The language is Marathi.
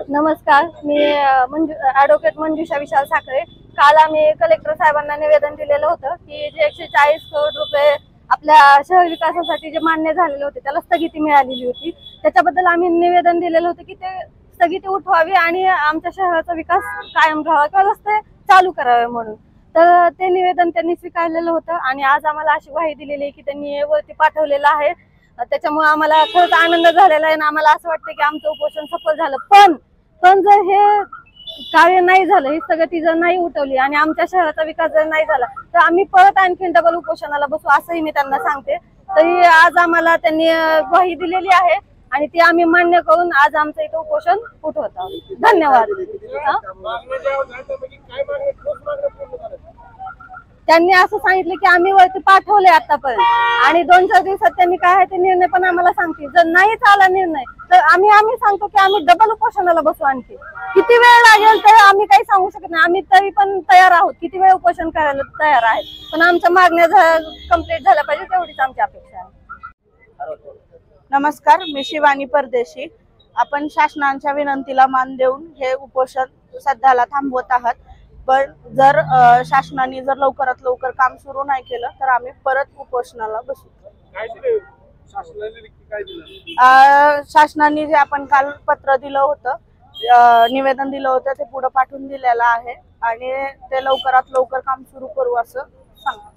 नमस्कार, मी ॲडव्होकेट मंजुषा विशाल साखरे. काल आम्ही कलेक्टर साहेबांना निवेदन दिलेलं होतं की जे 140 करोड रुपये आपल्या शहर विकासासाठी जे मान्य झालेले होते त्याला स्थगिती मिळालेली होती. त्याच्याबद्दल आम्ही निवेदन दिलेलं होतं की ते स्थगिती उठवावी आणि आमच्या शहराचा विकास कायम राहावा किंवा रस्ते चालू करावे म्हणून. तर ते निवेदन त्यांनी स्वीकारलेलं होतं आणि आज आम्हाला अशी ग्वाही दिलेली आहे की त्यांनी वरती पाठवलेलं आहे. त्याच्यामुळे आम्हाला खरंच आनंद झालेला आहे आणि आम्हाला असं वाटतं की आमचं उपोषण सफल झालं. पण जर हे कार्य नाही झालं, ही स्थगिती जर नाही उठवली आणि आमच्या शहराचा विकास जर नाही झाला तर आम्ही परत आणखीन डबल उपोषणाला बसू असंही मी त्यांना सांगते. तरी आज आम्हाला त्यांनी ग्वाही दिलेली आहे आणि ती आम्ही मान्य करून आज आमचं इथं उपोषण उठवत आहोत. धन्यवाद. त्यांनी असं सांगितलं की आम्ही वरती पाठवले आतापर्यंत आणि 2-4 दिवसात त्यांनी काय आहे ते निर्णय पण आम्हाला सांगतील. जर नाहीच आला निर्णय तर आम्ही सांगतो की आम्ही डबल उपोषणाला बसू. आणखी किती वेळ लागेल तर आम्ही काही सांगू शकत नाही. आम्ही तरी पण तयार आहोत, किती वेळ उपोषण करायला तयार आहेत, पण आमच्या मागण्या कंप्लीट झाल्या पाहिजे तेवढीच आमची अपेक्षा आहे. नमस्कार, मी शिवानी परदेशी. आपण शासनाच्या विनंतीला मान देऊन हे उपोषण सध्याला थांबवत आहात. पण जर शासनाने जर लवकरात लवकर काम सुरू नाही केलं तर आम्ही परत उपोषणाला बसू. शासनाने जे आपण काल पत्र दिलं होतं, निवेदन दिलं होतं, ते पुढे पाठवून दिलेलं आहे आणि ते लवकरात लवकर काम सुरू करू असं सांगा.